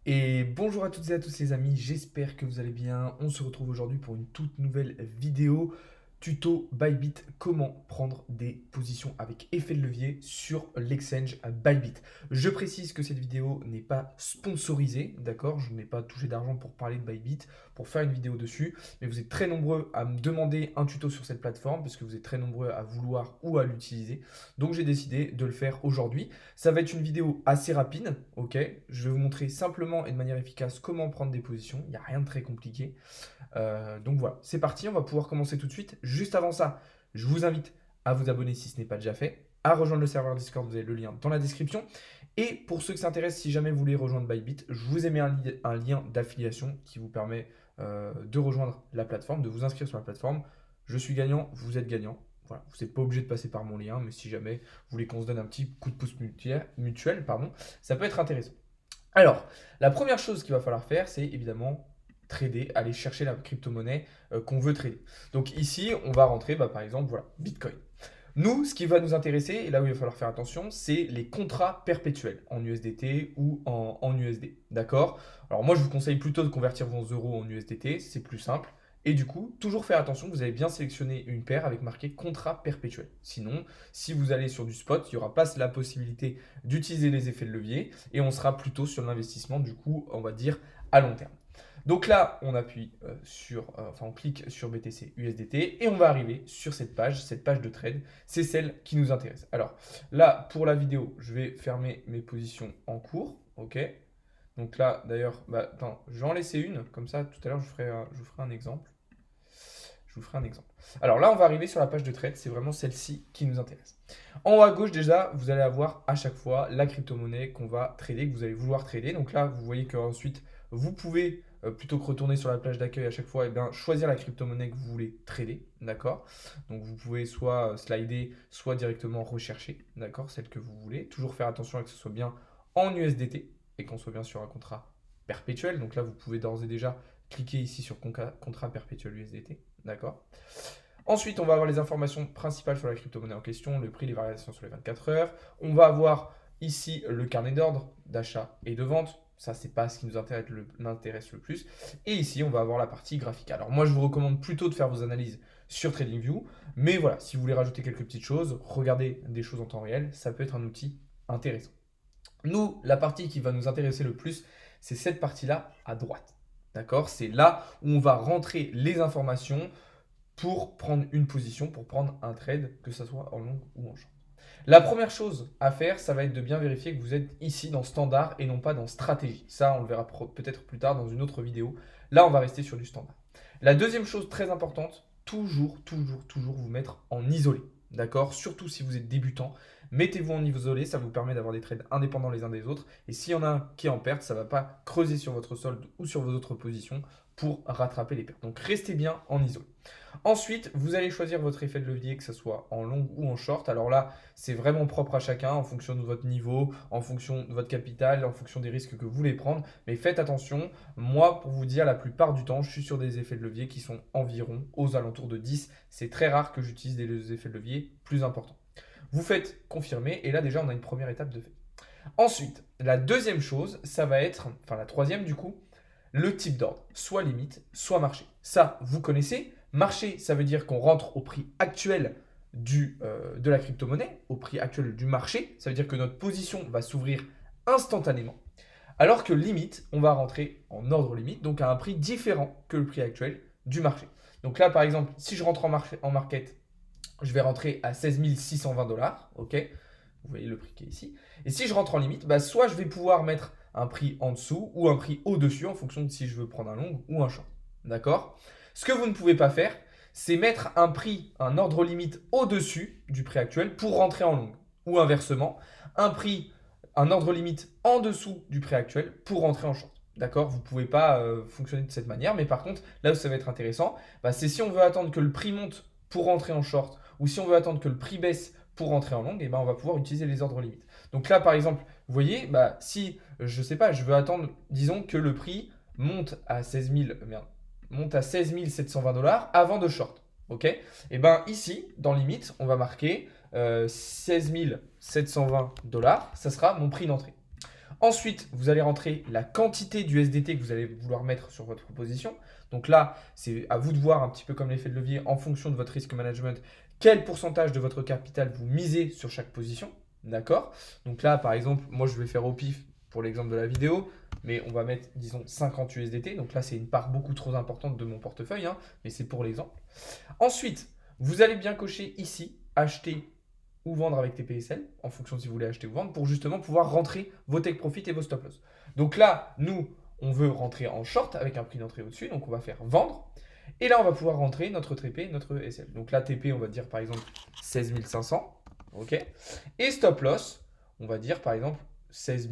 Et bonjour à toutes et à tous les amis, j'espère que vous allez bien. On se retrouve aujourd'hui pour une toute nouvelle vidéo tuto Bybit, comment prendre des positions avec effet de levier sur l'exchange Bybit. Je précise que cette vidéo n'est pas sponsorisée, d'accord? Je n'ai pas touché d'argent pour parler de Bybit, pour faire une vidéo dessus, mais vous êtes très nombreux à me demander un tuto sur cette plateforme parce que vous êtes très nombreux à vouloir ou à l'utiliser. Donc j'ai décidé de le faire aujourd'hui. Ça va être une vidéo assez rapide, ok? Je vais vous montrer simplement et de manière efficace comment prendre des positions. Il n'y a rien de très compliqué. Donc voilà, c'est parti, on va pouvoir commencer tout de suite. Juste avant ça, je vous invite à vous abonner si ce n'est pas déjà fait, à rejoindre le serveur Discord, vous avez le lien dans la description. Et pour ceux qui s'intéressent, si jamais vous voulez rejoindre Bybit, je vous ai mis un lien d'affiliation qui vous permet de rejoindre la plateforme, de vous inscrire sur la plateforme. Je suis gagnant, vous êtes gagnant. Voilà, vous n'êtes pas obligé de passer par mon lien, mais si jamais vous voulez qu'on se donne un petit coup de pouce mutuel, pardon, ça peut être intéressant. Alors, la première chose qu'il va falloir faire, c'est évidemment trader, aller chercher la crypto-monnaie qu'on veut trader. Donc ici, on va rentrer, par exemple, voilà, Bitcoin. Nous, ce qui va nous intéresser, et là où il va falloir faire attention, c'est les contrats perpétuels en USDT ou en USD. D'accord? Alors moi, je vous conseille plutôt de convertir vos euros en USDT, c'est plus simple. Et du coup, toujours faire attention, vous avez bien sélectionné une paire avec marqué contrat perpétuel. Sinon, si vous allez sur du spot, il n'y aura pas la possibilité d'utiliser les effets de levier et on sera plutôt sur l'investissement, du coup, on va dire à long terme. Donc là, on appuie enfin on clique sur BTC USDT et on va arriver sur cette page de trade. C'est celle qui nous intéresse. Alors là, pour la vidéo, je vais fermer mes positions en cours. Ok. Donc là, d'ailleurs, attends, je vais en laisser une. Comme ça, tout à l'heure, je vous ferai un exemple. Je vous ferai un exemple. Alors là, on va arriver sur la page de trade. C'est vraiment celle-ci qui nous intéresse. En haut à gauche, déjà, vous allez avoir à chaque fois la crypto-monnaie qu'on va trader, que vous allez vouloir trader. Donc là, vous voyez qu'ensuite, vous pouvez, plutôt que retourner sur la plage d'accueil à chaque fois, choisir la crypto-monnaie que vous voulez trader. D'accord? Donc vous pouvez soit slider, soit directement rechercher. D'accord? Celle que vous voulez. Toujours faire attention à que ce soit bien en USDT et qu'on soit bien sur un contrat perpétuel. Donc là, vous pouvez d'ores et déjà cliquer ici sur contrat perpétuel USDT. D'accord? Ensuite, on va avoir les informations principales sur la crypto-monnaie en question, le prix, les variations sur les 24 heures. On va avoir ici le carnet d'ordre d'achat et de vente. Ça, c'est pas ce qui nous intéresse le plus. Et ici, on va avoir la partie graphique. Alors moi, je vous recommande plutôt de faire vos analyses sur TradingView. Mais voilà, si vous voulez rajouter quelques petites choses, regarder des choses en temps réel, ça peut être un outil intéressant. Nous, la partie qui va nous intéresser le plus, c'est cette partie-là à droite. D'accord? C'est là où on va rentrer les informations pour prendre une position, pour prendre un trade, que ce soit en long ou en short. La première chose à faire, ça va être de bien vérifier que vous êtes ici dans standard et non pas dans stratégie. Ça, on le verra peut-être plus tard dans une autre vidéo. Là, on va rester sur du standard. La deuxième chose très importante, toujours vous mettre en isolé. D'accord? Surtout si vous êtes débutant, mettez-vous en isolé, ça vous permet d'avoir des trades indépendants les uns des autres. Et s'il y en a un qui est en perte, ça ne va pas creuser sur votre solde ou sur vos autres positions pour rattraper les pertes. Donc restez bien en isolé. Ensuite, vous allez choisir votre effet de levier, que ce soit en long ou en short. Alors là, c'est vraiment propre à chacun en fonction de votre niveau, en fonction de votre capital, en fonction des risques que vous voulez prendre. Mais faites attention, moi, pour vous dire, la plupart du temps, je suis sur des effets de levier qui sont environ aux alentours de 10. C'est très rare que j'utilise des effets de levier plus importants. Vous faites confirmer et là déjà, on a une première étape de fait. Ensuite, la deuxième chose, ça va être, enfin la troisième du coup, le type d'ordre, soit limite, soit marché. Ça, vous connaissez. Marché, ça veut dire qu'on rentre au prix actuel de la crypto-monnaie, au prix actuel du marché. Ça veut dire que notre position va s'ouvrir instantanément. Alors que limite, on va rentrer en ordre limite, donc à un prix différent que le prix actuel du marché. Donc là, par exemple, si je rentre en market, je vais rentrer à 16 620 dollars. Ok? Vous voyez le prix qui est ici. Et si je rentre en limite, soit je vais pouvoir mettre un prix en dessous ou un prix au-dessus en fonction de si je veux prendre un long ou un short. D'accord? Ce que vous ne pouvez pas faire, c'est mettre un prix, un ordre limite au-dessus du prix actuel pour rentrer en long. Ou inversement, un ordre limite en dessous du prix actuel pour rentrer en short. D'accord? Vous ne pouvez pas fonctionner de cette manière, mais par contre, là où ça va être intéressant, c'est si on veut attendre que le prix monte pour rentrer en short ou si on veut attendre que le prix baisse pour rentrer en long, et on va pouvoir utiliser les ordres limites. Donc là, par exemple, vous voyez, si je sais pas, je veux attendre, disons que le prix monte à 16 720 dollars avant de short. Ok? Et ici, dans limite, on va marquer 16 720 dollars, ça sera mon prix d'entrée. Ensuite, vous allez rentrer la quantité du SDT que vous allez vouloir mettre sur votre position. Donc là, c'est à vous de voir un petit peu comme l'effet de levier en fonction de votre risque management, quel pourcentage de votre capital vous misez sur chaque position. D'accord? Donc là, par exemple, moi je vais faire au pif pour l'exemple de la vidéo, mais on va mettre, disons, 50 USDT. Donc là, c'est une part beaucoup trop importante de mon portefeuille, hein, mais c'est pour l'exemple. Ensuite, vous allez bien cocher ici, acheter ou vendre avec TPSL, en fonction si vous voulez acheter ou vendre, pour justement pouvoir rentrer vos take profit et vos stop loss. Donc là, nous, on veut rentrer en short avec un prix d'entrée au-dessus, donc on va faire vendre. Et là, on va pouvoir rentrer notre TP et notre SL. Donc là, TP, on va dire par exemple 16 500. OK. Et stop loss, on va dire par exemple 16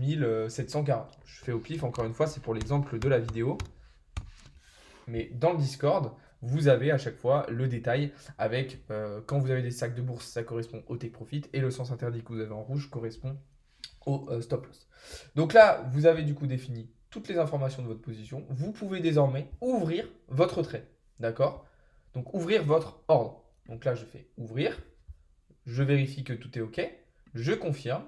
740. Je fais au pif, encore une fois, c'est pour l'exemple de la vidéo. Mais dans le Discord, vous avez à chaque fois le détail avec quand vous avez des sacs de bourse, ça correspond au take profit et le sens interdit que vous avez en rouge correspond au stop loss. Donc là, vous avez du coup défini toutes les informations de votre position. Vous pouvez désormais ouvrir votre trade. D'accord? Donc ouvrir votre ordre. Donc là, je fais ouvrir. Je vérifie que tout est OK. Je confirme.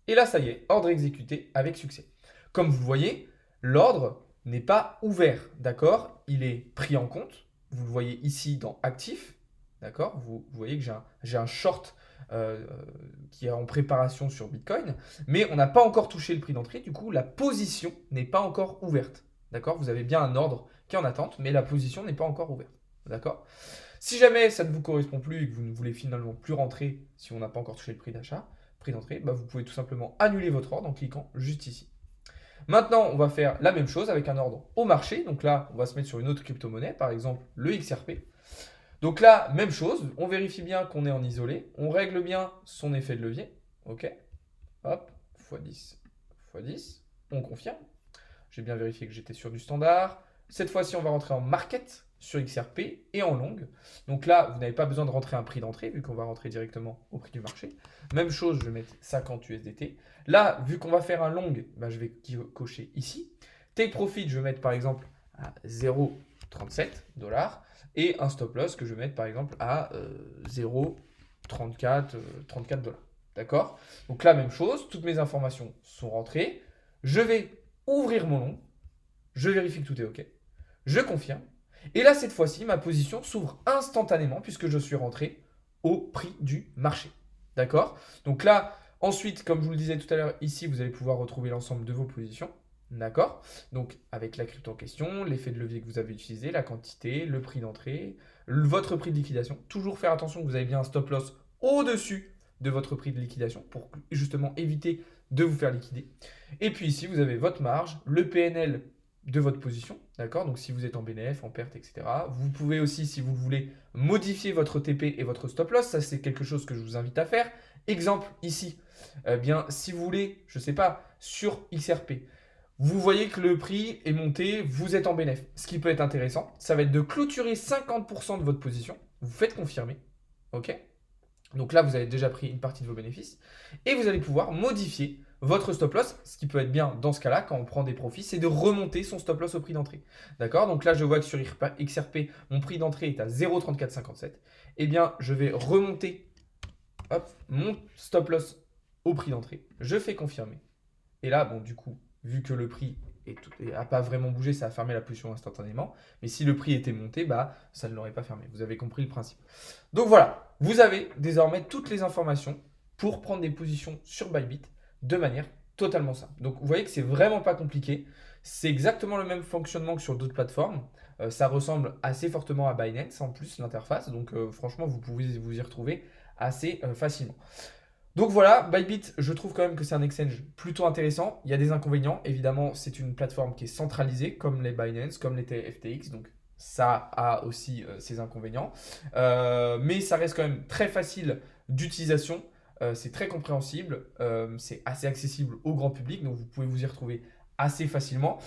Et là, ça y est, ordre exécuté avec succès. Comme vous le voyez, l'ordre n'est pas ouvert, d'accord? Il est pris en compte. Vous le voyez ici dans actif, d'accord? Vous voyez que j'ai un short qui est en préparation sur Bitcoin, mais on n'a pas encore touché le prix d'entrée. Du coup, la position n'est pas encore ouverte, d'accord? Vous avez bien un ordre qui est en attente, mais la position n'est pas encore ouverte, d'accord? Si jamais ça ne vous correspond plus et que vous ne voulez finalement plus rentrer si on n'a pas encore touché le prix d'achat, prix d'entrée, bah vous pouvez tout simplement annuler votre ordre en cliquant juste ici. Maintenant, on va faire la même chose avec un ordre au marché. Donc là, on va se mettre sur une autre crypto-monnaie, par exemple le XRP. Donc là, même chose, on vérifie bien qu'on est en isolé, on règle bien son effet de levier. OK. Hop, x10, x10, on confirme. J'ai bien vérifié que j'étais sur du standard. Cette fois-ci, on va rentrer en market sur XRP et en longue. Donc là, vous n'avez pas besoin de rentrer un prix d'entrée vu qu'on va rentrer directement au prix du marché. Même chose, je vais mettre 50 USDT. Là, vu qu'on va faire un long, bah, je vais cocher ici. Take profit, je vais mettre par exemple à 0,37 $. Et un stop loss que je vais mettre par exemple à 0,34 $. D'accord? Donc là, même chose, toutes mes informations sont rentrées. Je vais ouvrir mon long. Je vérifie que tout est OK. Je confirme. Et là, cette fois-ci, ma position s'ouvre instantanément puisque je suis rentré au prix du marché. D'accord? Donc là, ensuite, comme je vous le disais tout à l'heure, ici, vous allez pouvoir retrouver l'ensemble de vos positions. D'accord? Donc, avec la crypto en question, l'effet de levier que vous avez utilisé, la quantité, le prix d'entrée, votre prix de liquidation. Toujours faire attention que vous avez bien un stop loss au-dessus de votre prix de liquidation pour justement éviter de vous faire liquider. Et puis ici, vous avez votre marge, le PNL de votre position, d'accord? Donc si vous êtes en BNF, en perte, etc. Vous pouvez aussi, si vous voulez, modifier votre TP et votre stop loss. Ça, c'est quelque chose que je vous invite à faire. Exemple ici, bien, si vous voulez, je ne sais pas, sur XRP, vous voyez que le prix est monté, vous êtes en BNF. Ce qui peut être intéressant, ça va être de clôturer 50% de votre position. Vous faites confirmer, ok? Donc là, vous avez déjà pris une partie de vos bénéfices et vous allez pouvoir modifier votre stop loss. Ce qui peut être bien dans ce cas-là, quand on prend des profits, c'est de remonter son stop loss au prix d'entrée. D'accord? Donc là, je vois que sur XRP, mon prix d'entrée est à 0,3457. Eh bien, je vais remonter mon stop loss au prix d'entrée. Je fais confirmer. Et là, bon, du coup, vu que le prix n'a pas vraiment bougé, ça a fermé la position instantanément. Mais si le prix était monté, bah, ça ne l'aurait pas fermé. Vous avez compris le principe. Donc voilà, vous avez désormais toutes les informations pour prendre des positions sur Bybit de manière totalement simple. Donc vous voyez que c'est vraiment pas compliqué. C'est exactement le même fonctionnement que sur d'autres plateformes. Ça ressemble assez fortement à Binance en plus, l'interface. Donc franchement, vous pouvez vous y retrouver assez facilement. Donc voilà, Bybit, je trouve quand même que c'est un exchange plutôt intéressant. Il y a des inconvénients. Évidemment, c'est une plateforme qui est centralisée, comme les Binance, comme les FTX. Donc ça a aussi ses inconvénients. Mais ça reste quand même très facile d'utilisation. C'est très compréhensible. C'est assez accessible au grand public. Donc vous pouvez vous y retrouver assez facilement.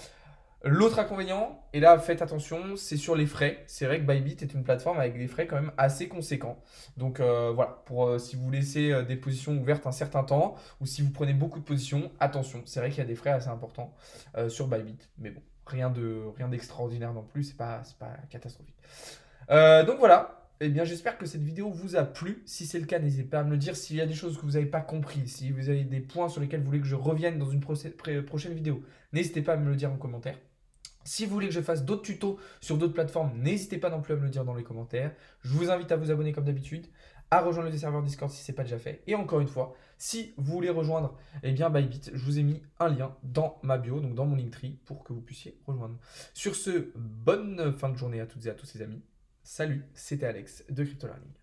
L'autre inconvénient, et là faites attention, c'est sur les frais. C'est vrai que Bybit est une plateforme avec des frais quand même assez conséquents. Donc voilà, pour si vous laissez des positions ouvertes un certain temps ou si vous prenez beaucoup de positions, attention, c'est vrai qu'il y a des frais assez importants sur Bybit. Mais bon, rien d'extraordinaire non plus, c'est pas catastrophique. Donc voilà, Eh bien, j'espère que cette vidéo vous a plu. Si c'est le cas, n'hésitez pas à me le dire. S'il y a des choses que vous n'avez pas compris, si vous avez des points sur lesquels vous voulez que je revienne dans une prochaine vidéo, n'hésitez pas à me le dire en commentaire. Si vous voulez que je fasse d'autres tutos sur d'autres plateformes, n'hésitez pas non plus à me le dire dans les commentaires. Je vous invite à vous abonner comme d'habitude, à rejoindre le serveur Discord si ce n'est pas déjà fait. Et encore une fois, si vous voulez rejoindre Bybit, je vous ai mis un lien dans ma bio, donc dans mon Linktree, pour que vous puissiez rejoindre. Sur ce, bonne fin de journée à toutes et à tous les amis. Salut, c'était Alex de Crypto Learning.